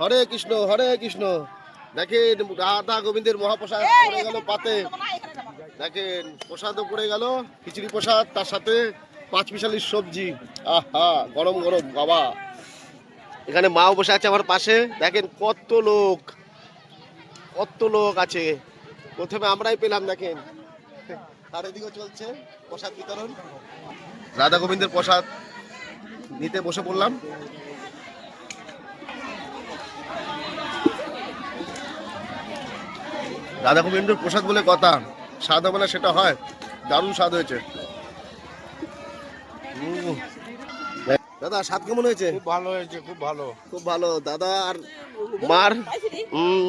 হরে কৃষ্ণ হরে কৃষ্ণ। দেখেন রাধা গোবিন্দের মহাপ্রসাদ পড়ে গেল পাতে। দেখেন প্রসাদও পড়ে গেল, খিচুড়ি প্রসাদ, তার সাথে 5 মিশালির সবজি। আহা গরম গরম বাবা। এখানে মাও বসে আছে আমার পাশে। দেখেন কত লোক, কত লোক আছে। প্রথমে আমরাই পেলাম দেখেন। আর এদিকে চলছে প্রসাদ বিতরণ। রাধা গোবিন্দের প্রসাদ নিতে বসে পড়লাম। রাধা গোবিন্দের প্রসাদ বলে কথা, স্বাদ হবে না সেটা হয়, দারুণ স্বাদ হয়েছে। দাদা স্বাদ কেমন হয়েছে? খুব ভালো হয়েছে, খুব ভালো, খুব ভালো। দাদা আর মার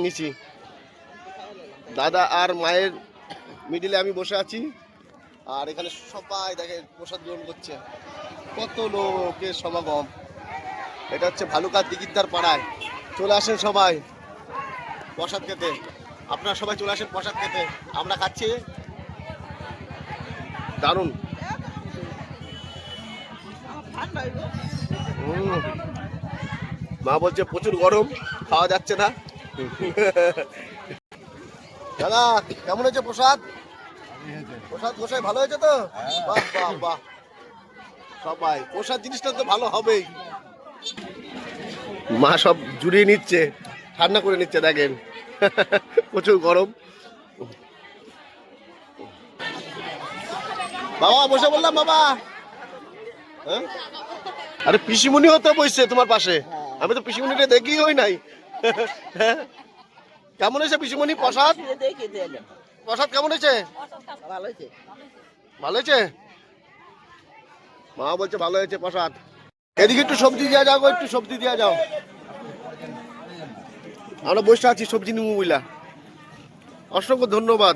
নিচি, দাদা আর মায়ের মিডিলে আমি বসে আছি। আর এখানে সবাই দেখে প্রসাদ গ্রহণ করছে, কত লোকের সমাগম। এটা হচ্ছে ভালুকা দিগিদ্দার পাড়ায়। চলে আসেন সবাই প্রসাদ খেতে, আপনারা সবাই চলে আসেন প্রসাদ খেতে। আমরা খাচ্ছি, দারুণ। মা বলছে প্রচুর গরম, খাওয়া যাচ্ছে না। দাদা কেমন হয়েছে প্রসাদ? প্রসাদ গোসাই ভালো হয়েছে তো? বাহ বাহ বাহ। সবাই প্রসাদ জিনিসটা তো ভালো হবেই। মা সব জুড়িয়ে নিচ্ছে, ঠান্ডা করে নিচ্ছে। দেখেন প্রচুর গরম। বাবা বসে বললাম বাবা। হ্যাঁ আরে পিসিমণিও তো বসছে তোমার পাশে, আমি তো পিসিমণিটা দেখি হই নাই। কেমন হয়েছে পিসিমণি প্রসাদ? প্রসাদ কেমন হয়েছে? ভালো হয়েছে। মা বলছে ভালো হয়েছে প্রসাদ। এদিকে একটু সবজি দেওয়া যাও, একটু সবজি দেওয়া যাও। আমরা বসে আছি সবজি নিবো বুঝলা। অসংখ্য ধন্যবাদ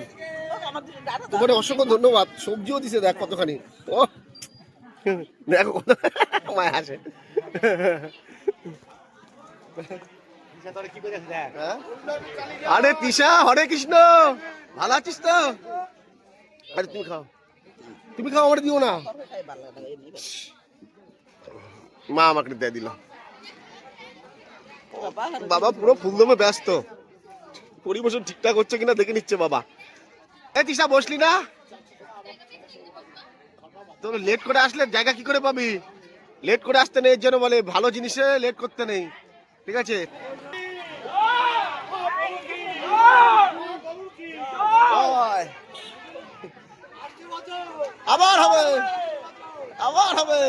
তোমার, অসংখ্য ধন্যবাদ। সবজিও দিছে দেখ কতখানি। ও দেখো কত মায় আসে। আরে তিশা হরে কৃষ্ণ, ভালো আছিস তো? আরে তুমি খাও, তুমি খাও, আমার দিও না। মা আমাকে দিয়ে দিল। বাবা পুরো ফুলদমে ব্যস্ত, পরিবেশন ঠিকঠাক হচ্ছে কিনা দেখে নিচ্ছে বাবা। এ তিশা বসলি না? তোর লেট করে আসলে জায়গা কি করে পাবি? লেট করে আসতে নেই, এর জন্য বলে ভালো জিনিসে লেট করতে নেই, ঠিক আছে? আবার হবে, আবার হবে।